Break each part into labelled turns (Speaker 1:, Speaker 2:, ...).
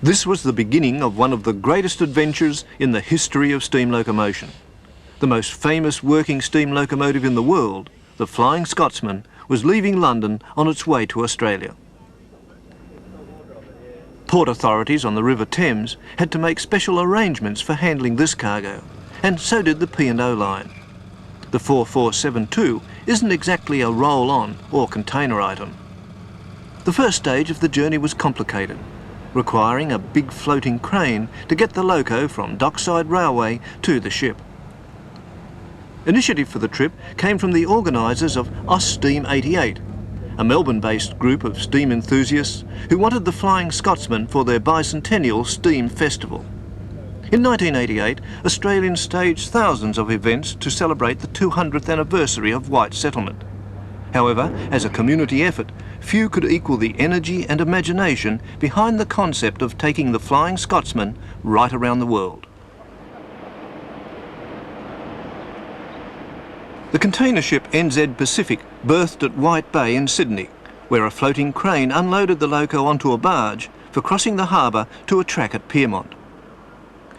Speaker 1: This was the beginning of one of the greatest adventures in the history of steam locomotion. The most famous working steam locomotive in the world, the Flying Scotsman, was leaving London on its way to Australia. Port authorities on the River Thames had to make special arrangements for handling this cargo, and so did the P&O line. The 4472 isn't exactly a roll-on or container item. The first stage of the journey was complicated, requiring a big floating crane to get the loco from dockside railway to the ship. Initiative for the trip came from the organisers of Steam 88, a Melbourne-based group of steam enthusiasts who wanted the Flying Scotsman for their bicentennial steam festival. In 1988, Australians staged thousands of events to celebrate the 200th anniversary of white settlement. However, as a community effort, few could equal the energy and imagination behind the concept of taking the Flying Scotsman right around the world. The container ship NZ Pacific berthed at White Bay in Sydney, where a floating crane unloaded the loco onto a barge for crossing the harbour to a track at Pyrmont.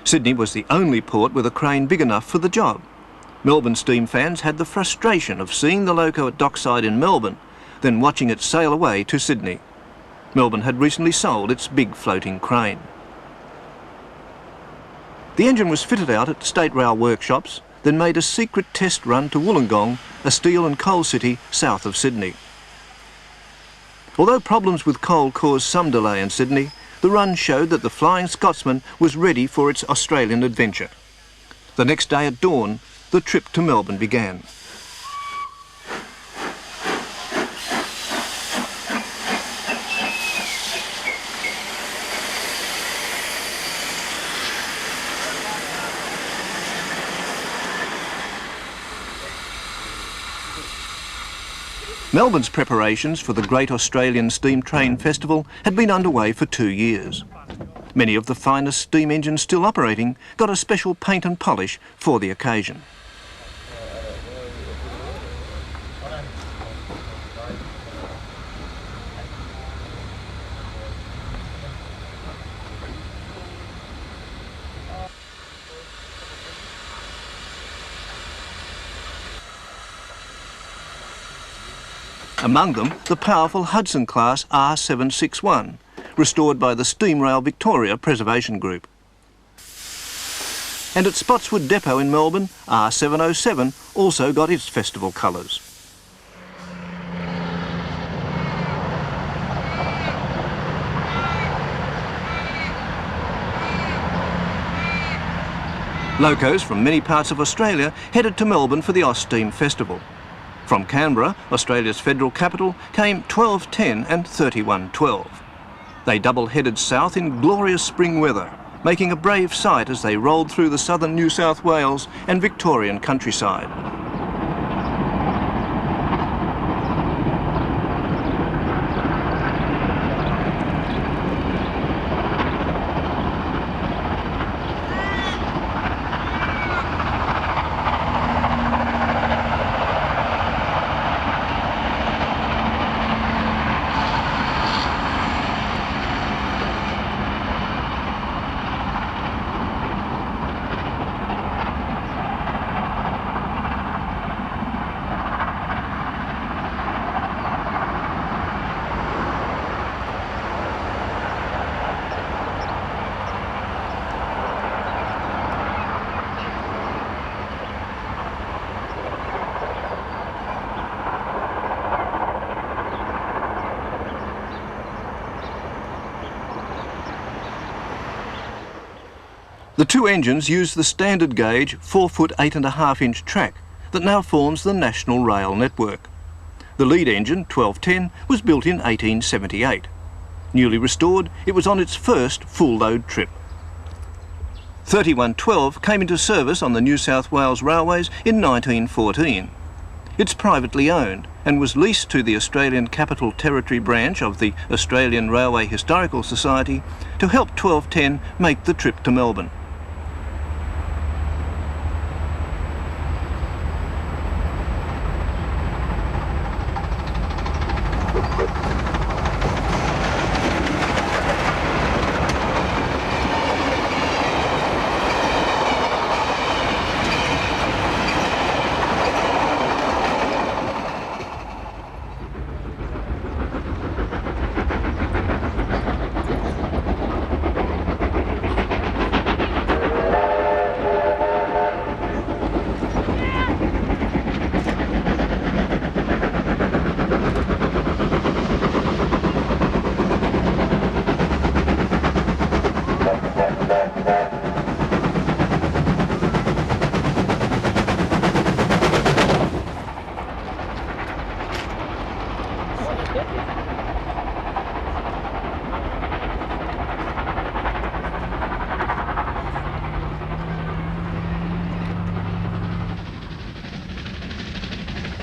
Speaker 1: Sydney was the only port with a crane big enough for the job. Melbourne steam fans had the frustration of seeing the loco at dockside in Melbourne, then watching it sail away to Sydney. Melbourne had recently sold its big floating crane. The engine was fitted out at State Rail workshops, then made a secret test run to Wollongong, a steel and coal city south of Sydney. Although problems with coal caused some delay in Sydney, the run showed that the Flying Scotsman was ready for its Australian adventure. The next day at dawn, the trip to Melbourne began. Melbourne's preparations for the Great Australian Steam Train Festival had been underway for 2 years. Many of the finest steam engines still operating got a special paint and polish for the occasion. Among them, the powerful Hudson class R761, restored by the Steam Rail Victoria Preservation Group. And at Spotswood Depot in Melbourne, R707 also got its festival colours. Locos from many parts of Australia headed to Melbourne for the Austeam Festival. From Canberra, Australia's federal capital, came 1210 and 3112. They double-headed south in glorious spring weather, making a brave sight as they rolled through the southern New South Wales and Victorian countryside. The two engines used the standard gauge 4-foot 8.5-inch track that now forms the national rail network. The lead engine, 1210, was built in 1878. Newly restored, it was on its first full-load trip. 3112 came into service on the New South Wales railways in 1914. It's privately owned and was leased to the Australian Capital Territory branch of the Australian Railway Historical Society to help 1210 make the trip to Melbourne.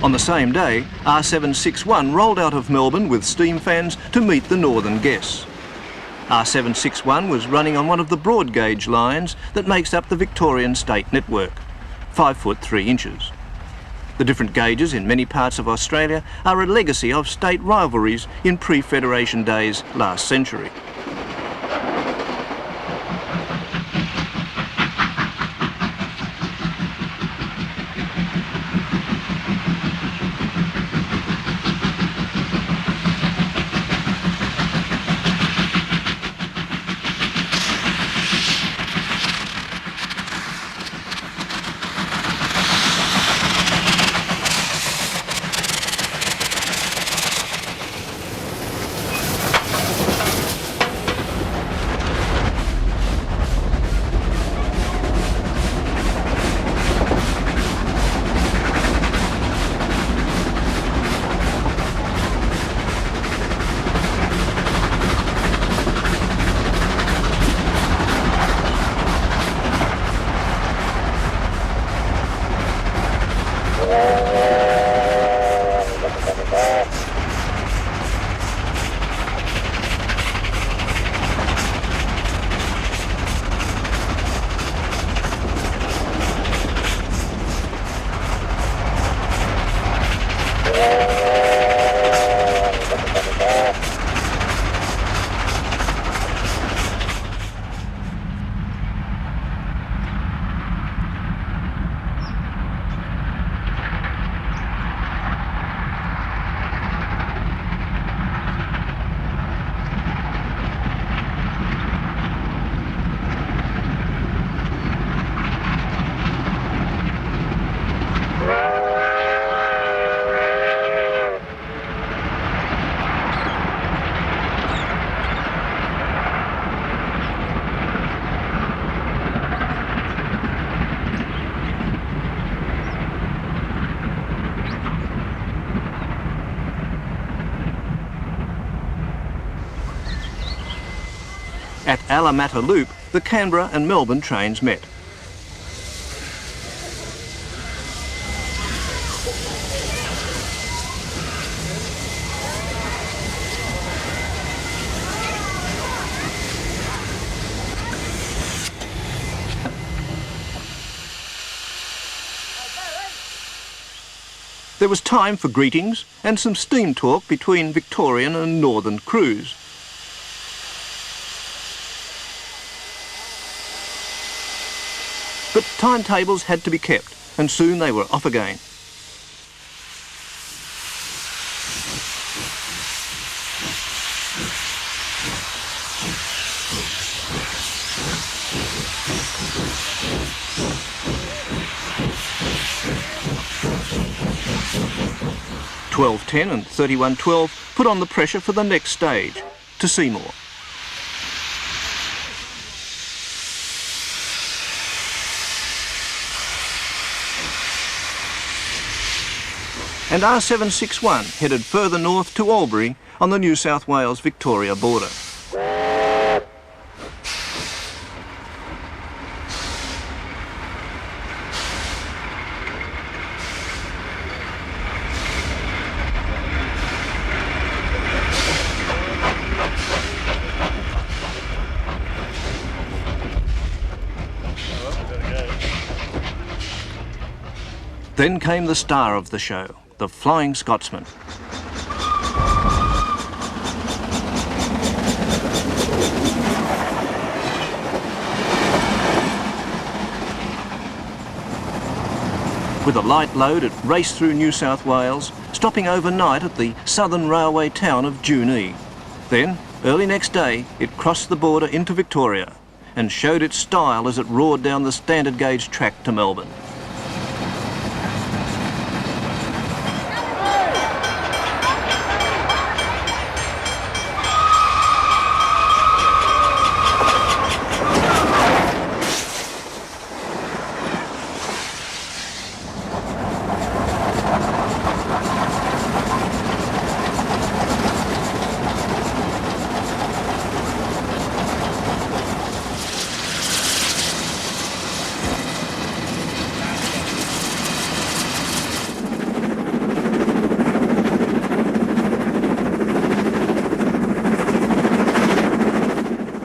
Speaker 1: On the same day, R761 rolled out of Melbourne with steam fans to meet the northern guests. R761 was running on one of the broad gauge lines that makes up the Victorian State network, 5 foot 3 inches. The different gauges in many parts of Australia are a legacy of state rivalries in pre-Federation days last century. At Alamata Loop, the Canberra and Melbourne trains met. There was time for greetings and some steam talk between Victorian and Northern crews. But timetables had to be kept, and soon they were off again. (12:10 and 31:12) put on the pressure for the next stage, to Seymour. And R761 headed further north to Albury on the New South Wales-Victoria border. Then came the star of the show, the Flying Scotsman. With a light load, it raced through New South Wales, stopping overnight at the southern railway town of Junee. Then, early next day, it crossed the border into Victoria and showed its style as it roared down the standard gauge track to Melbourne.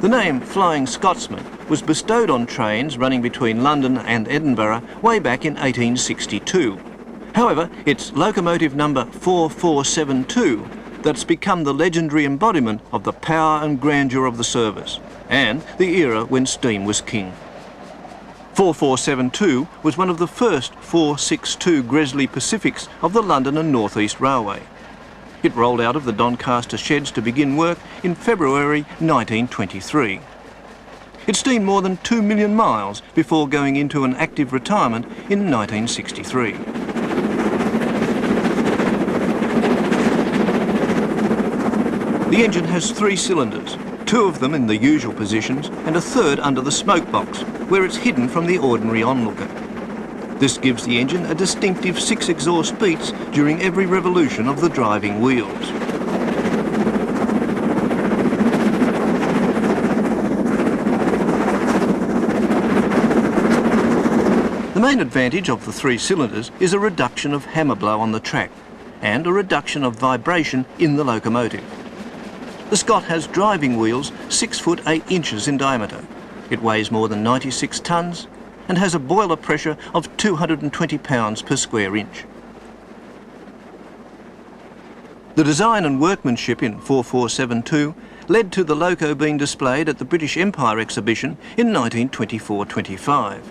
Speaker 1: The name Flying Scotsman was bestowed on trains running between London and Edinburgh way back in 1862. However, it's locomotive number 4472 that's become the legendary embodiment of the power and grandeur of the service, and the era when steam was king. 4472 was one of the first 462 Gresley Pacifics of the London and North East Railway. It rolled out of the Doncaster sheds to begin work in February 1923. It steamed more than 2 million miles before going into an active retirement in 1963. The engine has 3 cylinders, 2 of them in the usual positions and a third under the smoke box, where it's hidden from the ordinary onlooker. This gives the engine a distinctive 6 exhaust beats during every revolution of the driving wheels. The main advantage of the 3 cylinders is a reduction of hammer blow on the track and a reduction of vibration in the locomotive. The Scott has driving wheels 6 foot 8 inches in diameter. It weighs more than 96 tonnes and has a boiler pressure of 220 pounds per square inch. The design and workmanship in 4472 led to the loco being displayed at the British Empire exhibition in 1924-25.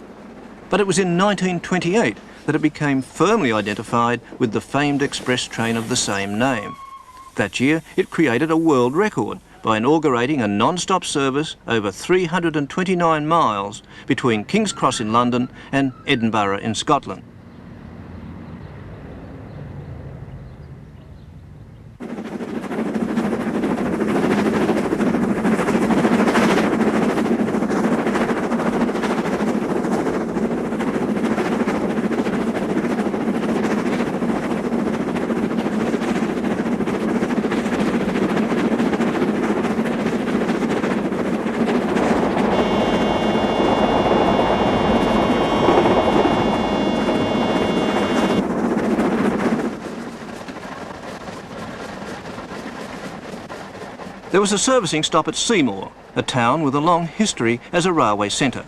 Speaker 1: But it was in 1928 that it became firmly identified with the famed express train of the same name. That year, it created a world record by inaugurating a non-stop service over 329 miles between King's Cross in London and Edinburgh in Scotland. There was a servicing stop at Seymour, a town with a long history as a railway centre.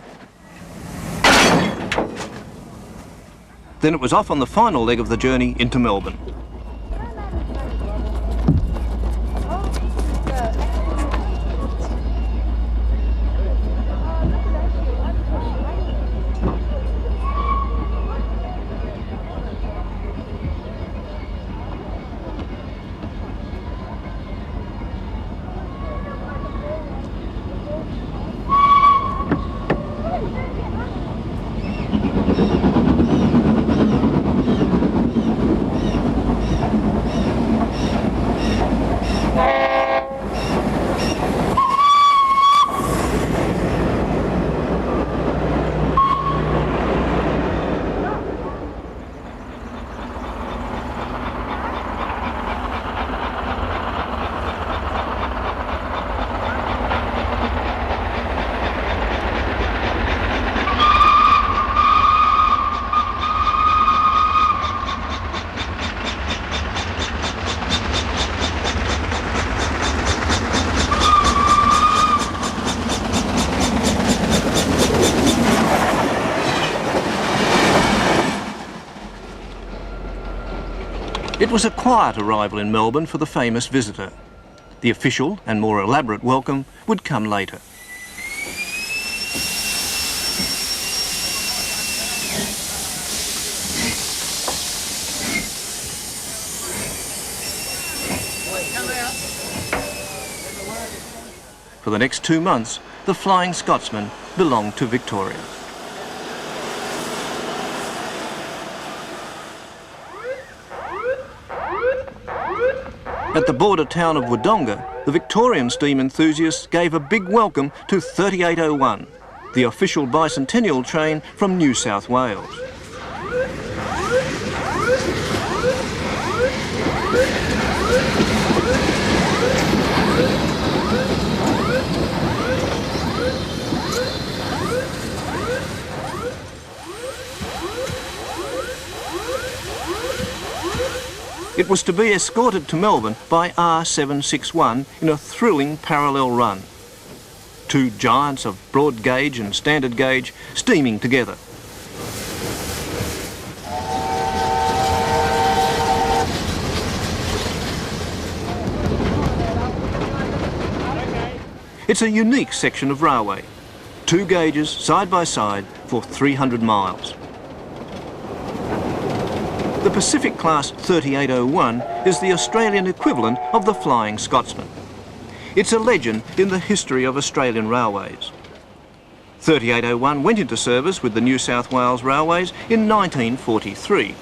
Speaker 1: Then it was off on the final leg of the journey into Melbourne. It was a quiet arrival in Melbourne for the famous visitor. The official and more elaborate welcome would come later. For the next 2 months, the Flying Scotsman belonged to Victoria. At the border town of Wodonga, the Victorian steam enthusiasts gave a big welcome to 3801, the official bicentennial train from New South Wales. It was to be escorted to Melbourne by R761 in a thrilling parallel run. two giants of broad gauge and standard gauge steaming together. It's a unique section of railway, two gauges side by side for 300 miles. The Pacific Class 3801 is the Australian equivalent of the Flying Scotsman. It's a legend in the history of Australian railways. 3801 went into service with the New South Wales Railways in 1943.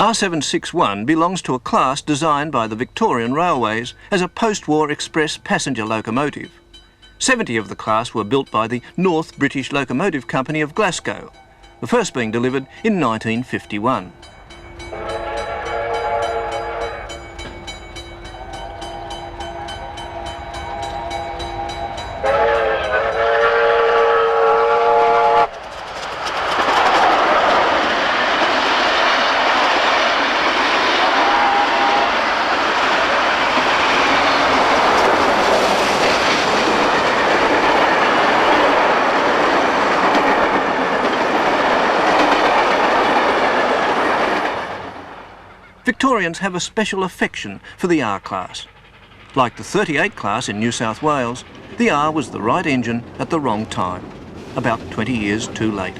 Speaker 1: R761 belongs to a class designed by the Victorian Railways as a post-war express passenger locomotive. 70 of the class were built by the North British Locomotive Company of Glasgow, the first being delivered in 1951. Victorians have a special affection for the R class. Like the 38 class in New South Wales, the R was the right engine at the wrong time, about 20 years too late.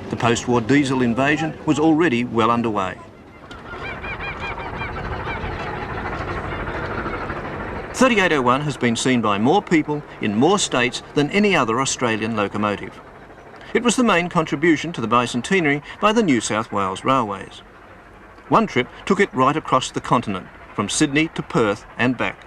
Speaker 1: The post-war diesel invasion was already well underway. 3801 has been seen by more people in more states than any other Australian locomotive. It was the main contribution to the bicentenary by the New South Wales Railways. One trip took it right across the continent, from Sydney to Perth and back.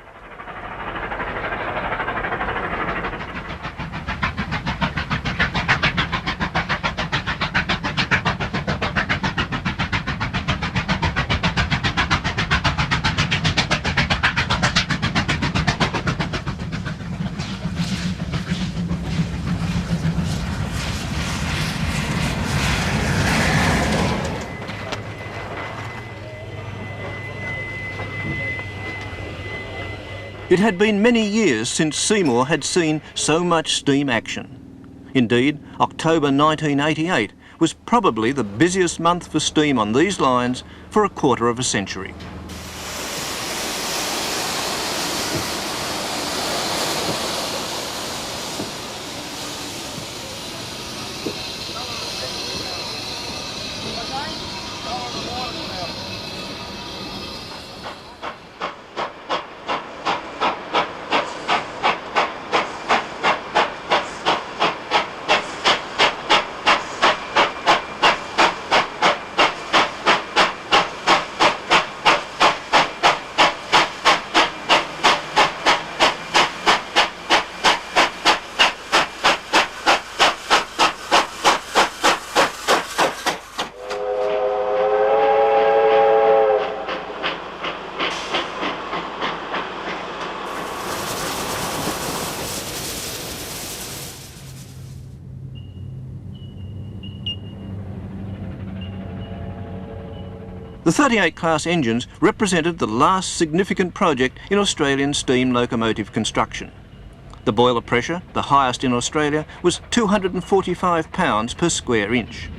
Speaker 1: It had been many years since Seymour had seen so much steam action. Indeed, October 1988 was probably the busiest month for steam on these lines for a quarter of a century. The 38 class engines represented the last significant project in Australian steam locomotive construction. The boiler pressure, the highest in Australia, was 245 pounds per square inch.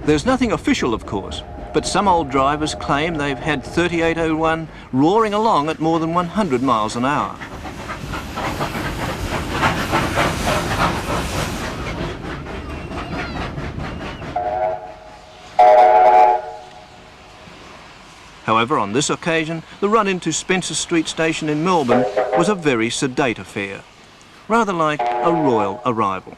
Speaker 1: There's nothing official, of course, but some old drivers claim they've had 3801 roaring along at more than 100 miles an hour. However, on this occasion, the run into Spencer Street Station in Melbourne was a very sedate affair, rather like a royal arrival.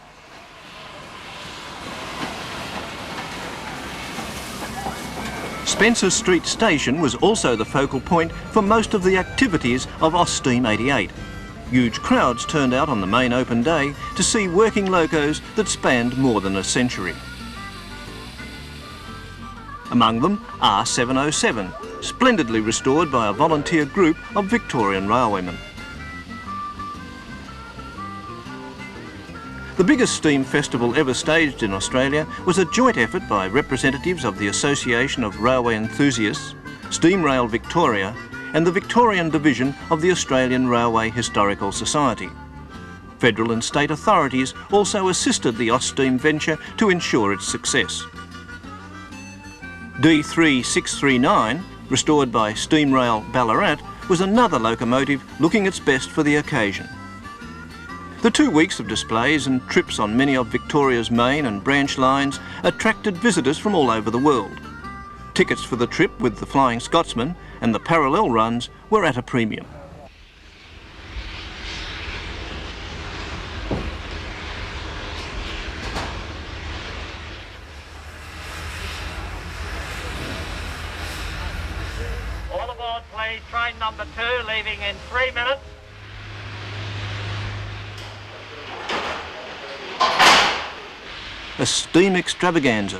Speaker 1: Spencer Street Station was also the focal point for most of the activities of Steam 88. Huge crowds turned out on the main open day to see working locos that spanned more than a century. Among them, R707, splendidly restored by a volunteer group of Victorian railwaymen. The biggest steam festival ever staged in Australia was a joint effort by representatives of the Association of Railway Enthusiasts, Steam Rail Victoria and the Victorian Division of the Australian Railway Historical Society. Federal and state authorities also assisted the Steam venture to ensure its success. D3639, restored by Steam Rail Ballarat, was another locomotive looking its best for the occasion. The 2 weeks of displays and trips on many of Victoria's main and branch lines attracted visitors from all over the world. Tickets for the trip with the Flying Scotsman and the parallel runs were at a premium.
Speaker 2: All aboard please, train number 2 leaving in 3 minutes.
Speaker 1: A steam extravaganza,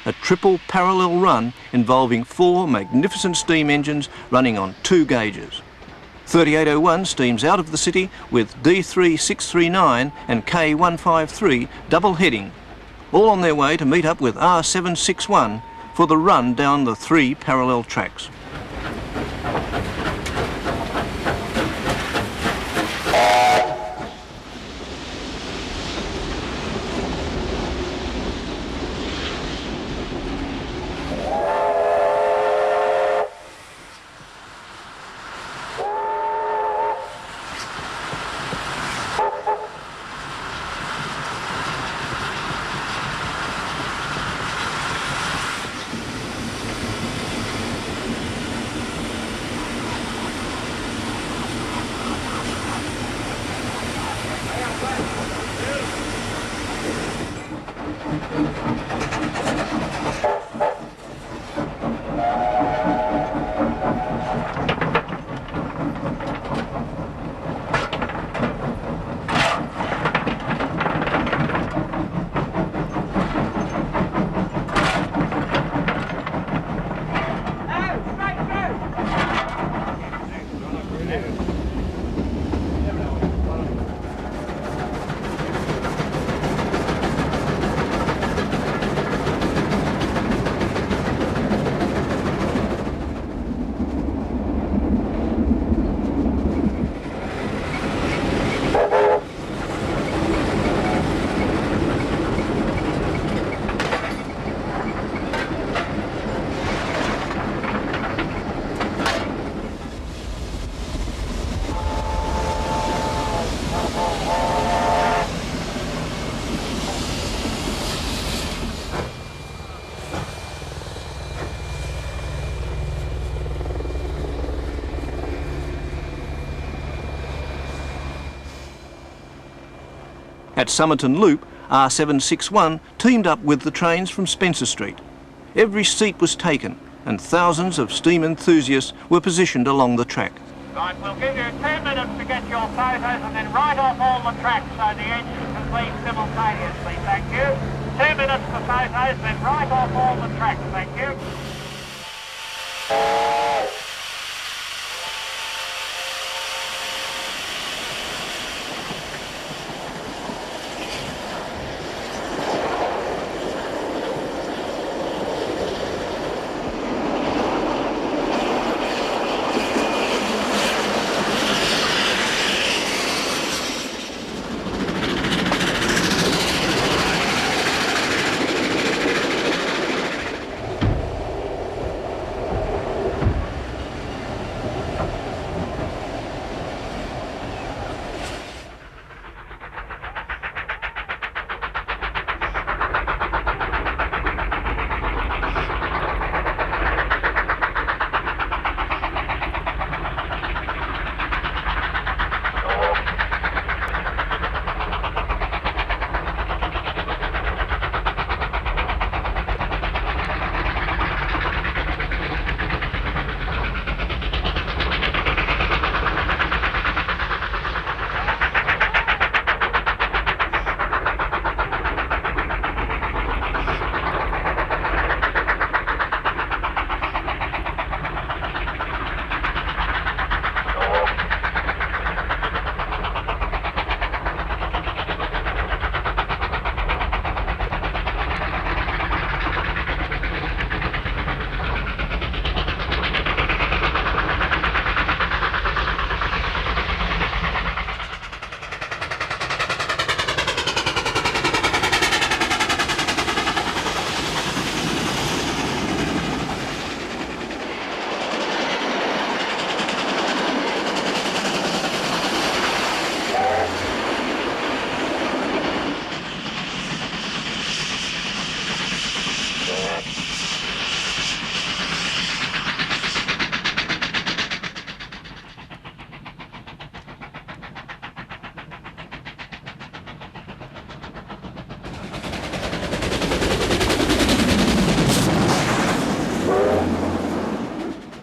Speaker 1: a triple parallel run involving 4 magnificent steam engines running on 2 gauges. 3801 steams out of the city with D3639 and K153 double heading, all on their way to meet up with R761 for the run down the 3 parallel tracks. At Somerton Loop, R761 teamed up with the trains from Spencer Street. Every seat was taken and thousands of steam enthusiasts were positioned along the track.
Speaker 2: Right, we'll give you 2 minutes to get your photos and then right off all the tracks so the engine can leave simultaneously, thank you. 2 minutes for photos, then right off all the tracks, thank you.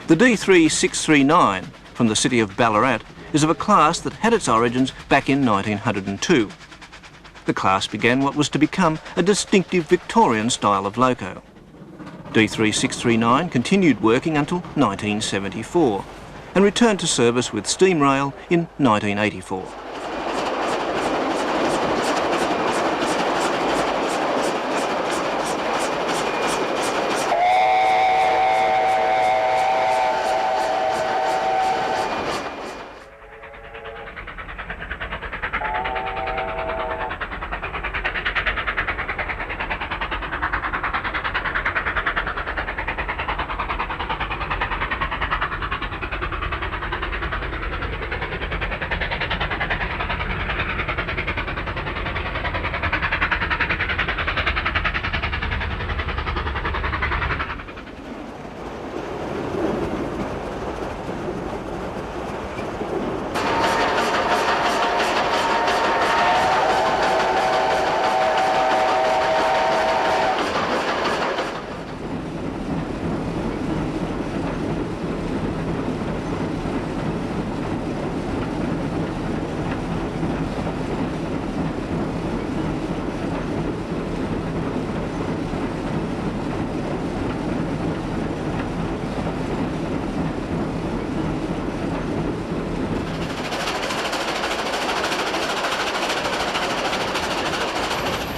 Speaker 1: The D3639 from the city of Ballarat is of a class that had its origins back in 1902. The class began what was to become a distinctive Victorian style of loco. D3639 continued working until 1974 and returned to service with steam rail in 1984.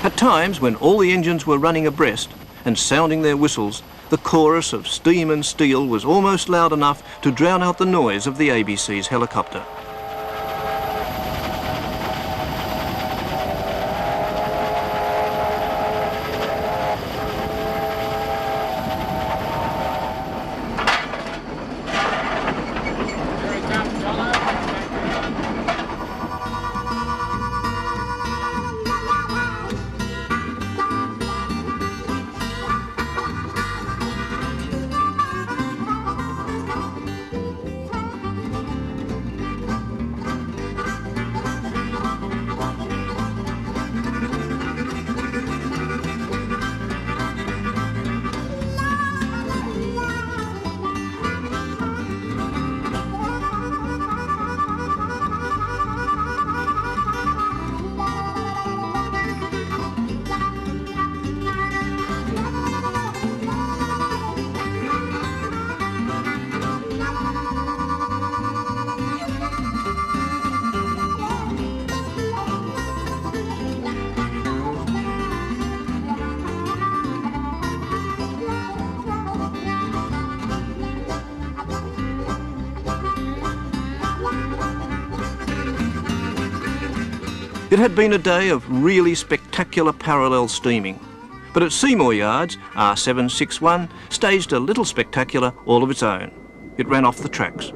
Speaker 1: At times, when all the engines were running abreast and sounding their whistles, the chorus of steam and steel was almost loud enough to drown out the noise of the ABC's helicopter. It had been a day of really spectacular parallel steaming, but at Seymour Yards, R761 staged a little spectacular all of its own. It ran off the tracks.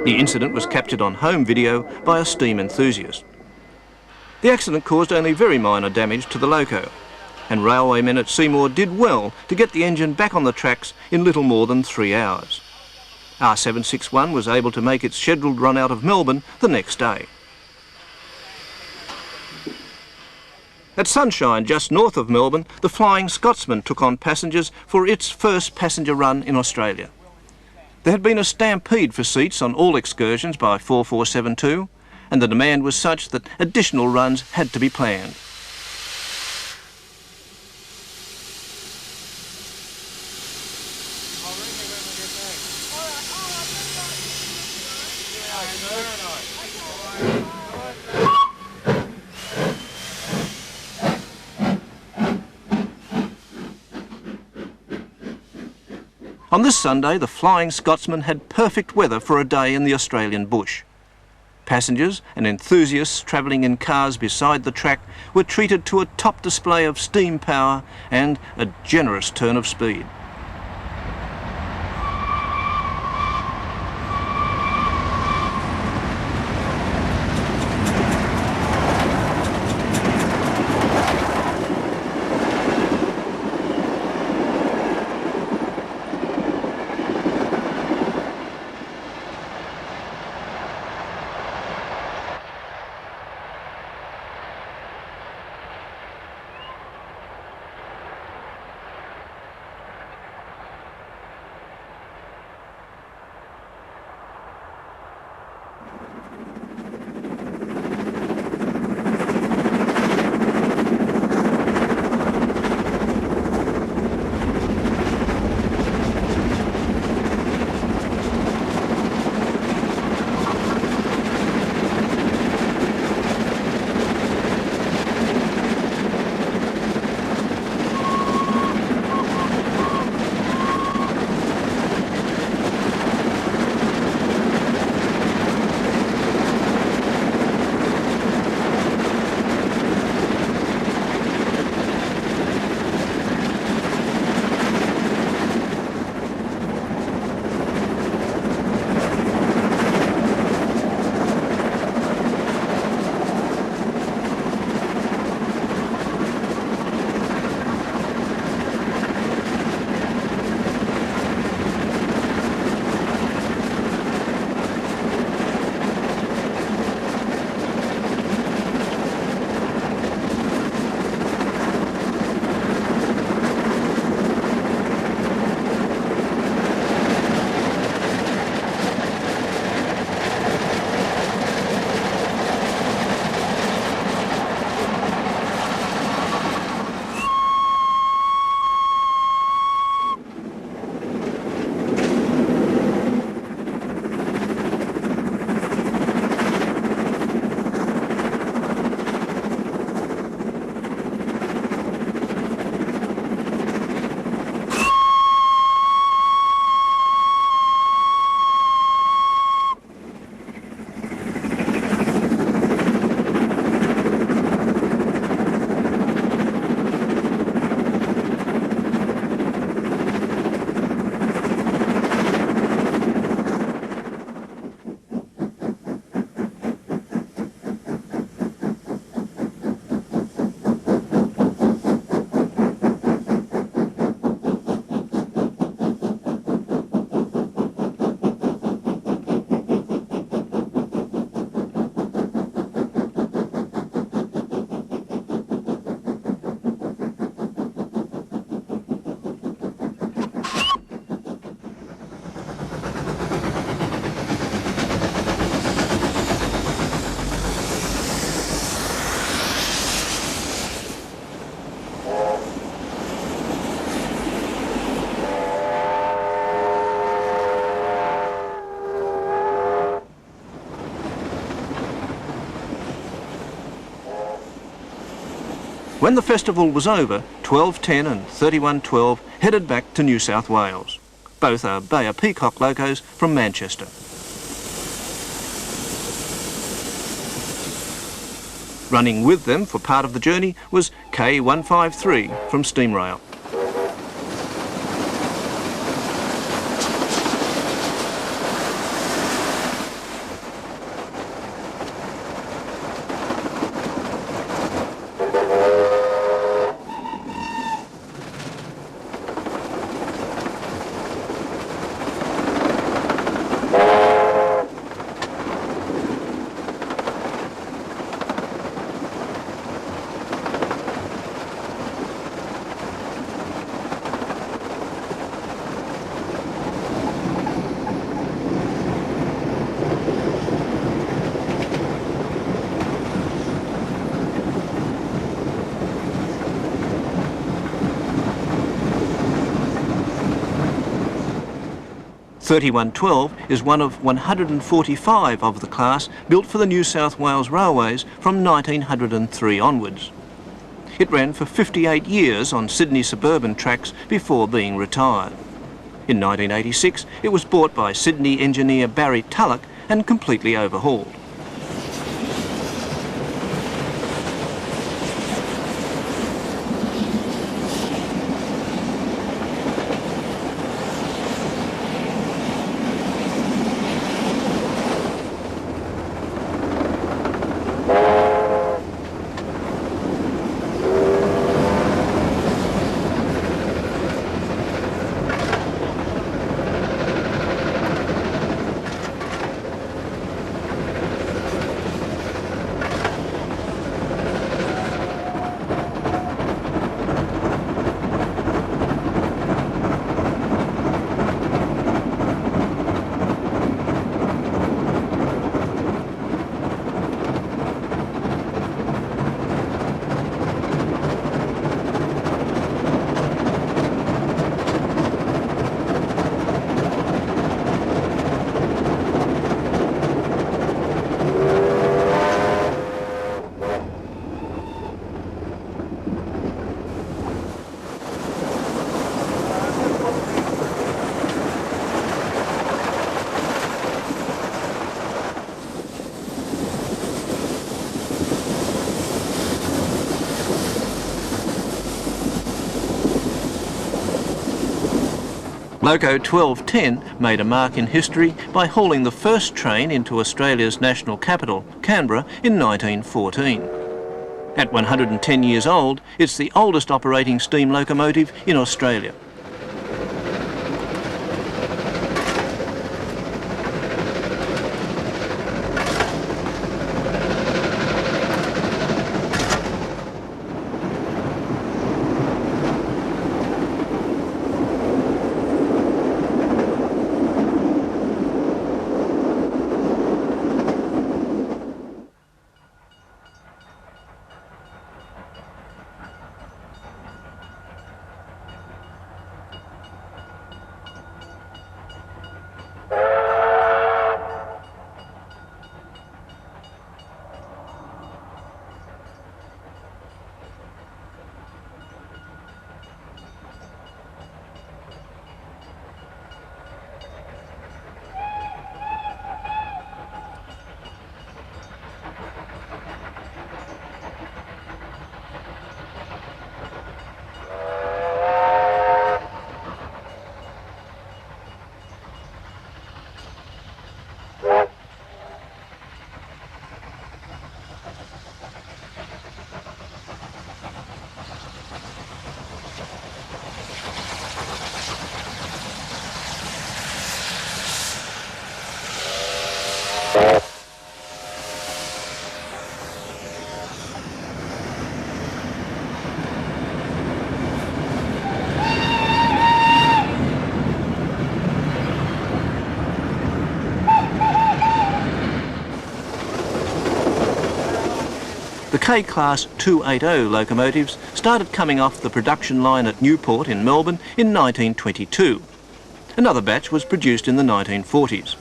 Speaker 1: The incident was captured on home video by a steam enthusiast. The accident caused only very minor damage to the loco, and railwaymen at Seymour did well to get the engine back on the tracks in little more than 3 hours. R761 was able to make its scheduled run out of Melbourne the next day. At Sunshine, just north of Melbourne, the Flying Scotsman took on passengers for its first passenger run in Australia. There had been a stampede for seats on all excursions by 4472, and the demand was such that additional runs had to be planned. On this Sunday, the Flying Scotsman had perfect weather for a day in the Australian bush. Passengers and enthusiasts travelling in cars beside the track were treated to a top display of steam power and a generous turn of speed. When the festival was over, 1210 and 3112 headed back to New South Wales. Both are Bayer Peacock locos from Manchester. Running with them for part of the journey was K153 from Steamrail. .3112 is one of 145 of the class built for the New South Wales Railways from 1903 onwards. It ran for 58 years on Sydney suburban tracks before being retired. In 1986 it was bought by Sydney engineer Barry Tulloch and completely overhauled. Loco 1210 made a mark in history by hauling the first train into Australia's national capital, Canberra, in 1914. At 110 years old, it's the oldest operating steam locomotive in Australia. The K-Class 280 locomotives started coming off the production line at Newport in Melbourne in 1922. Another batch was produced in the 1940s.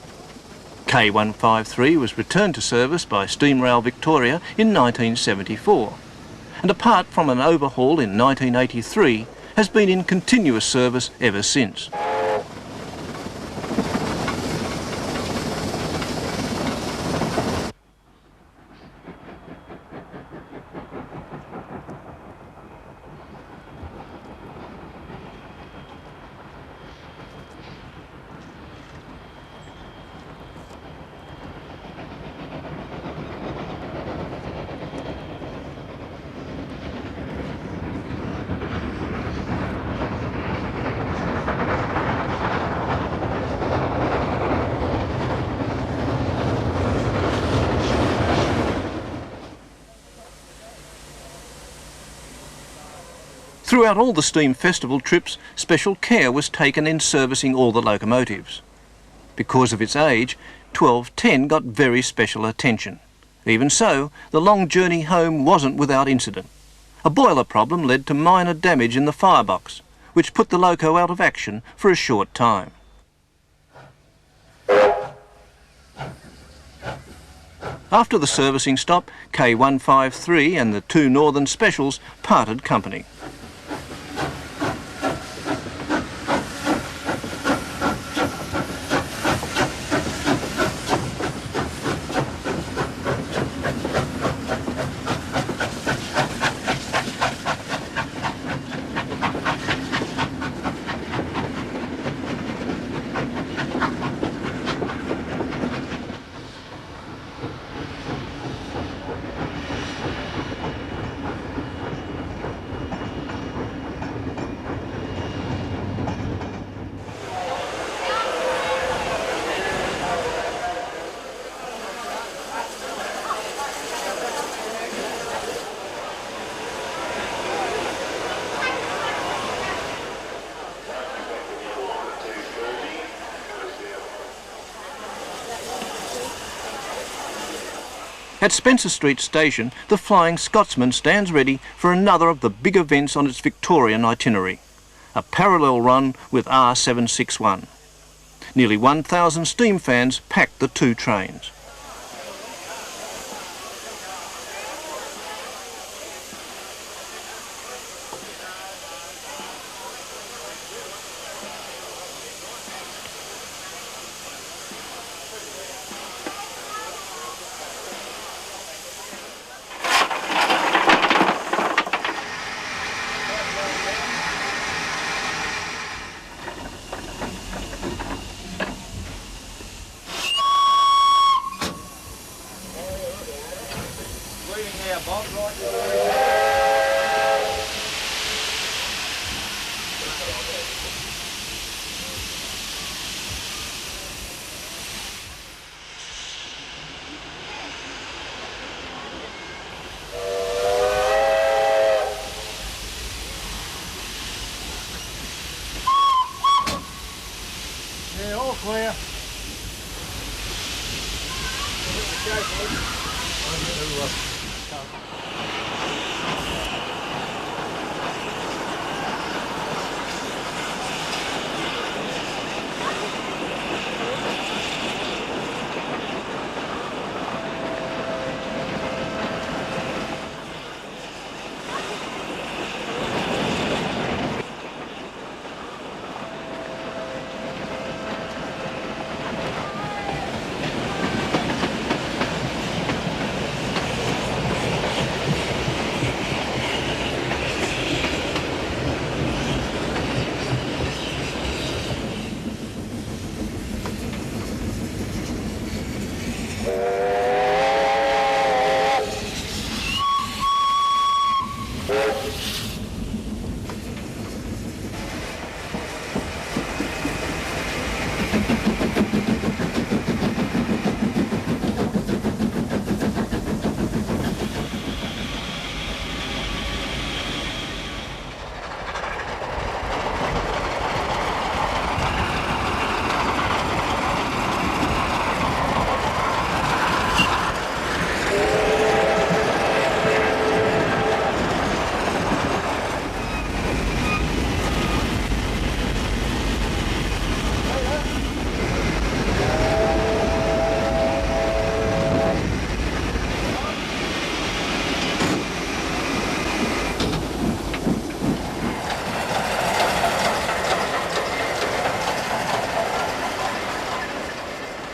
Speaker 1: K153 was returned to service by Steamrail Victoria in 1974. and apart from an overhaul in 1983, has been in continuous service ever since. Throughout all the steam festival trips, special care was taken in servicing all the locomotives. Because of its age, 1210 got very special attention. Even so, the long journey home wasn't without incident. A boiler problem led to minor damage in the firebox, which put the loco out of action for a short time. After the servicing stop, K153 and the two Northern Specials parted company. At Spencer Street Station, the Flying Scotsman stands ready for another of the big events on its Victorian itinerary, a parallel run with R761. Nearly 1,000 steam fans packed the two trains.
Speaker 3: Clear.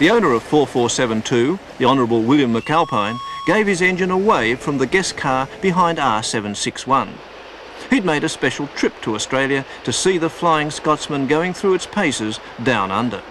Speaker 1: The owner of 4472, the Honourable William McAlpine, gave his engine away from the guest car behind R761. He'd made a special trip to Australia to see the Flying Scotsman going through its paces down under.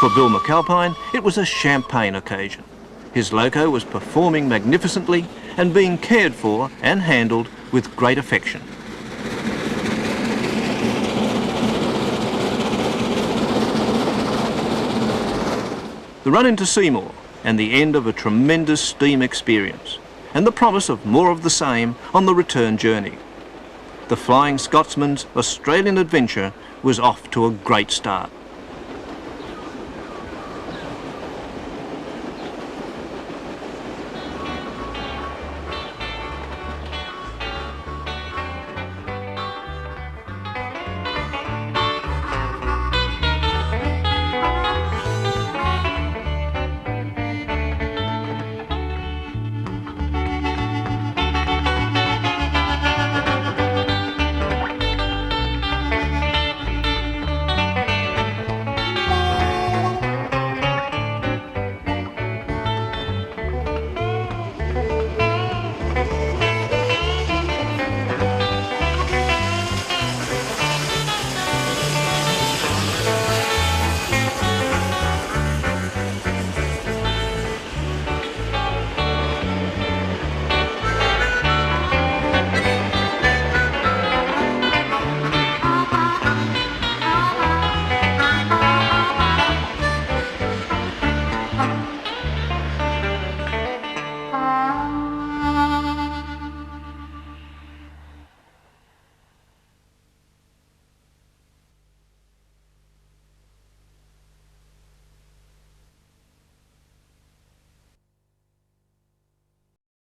Speaker 1: For Bill McAlpine, it was a champagne occasion. His loco was performing magnificently and being cared for and handled with great affection. The run into Seymour and the end of a tremendous steam experience, and the promise of more of the same on the return journey. The Flying Scotsman's Australian adventure was off to a great start.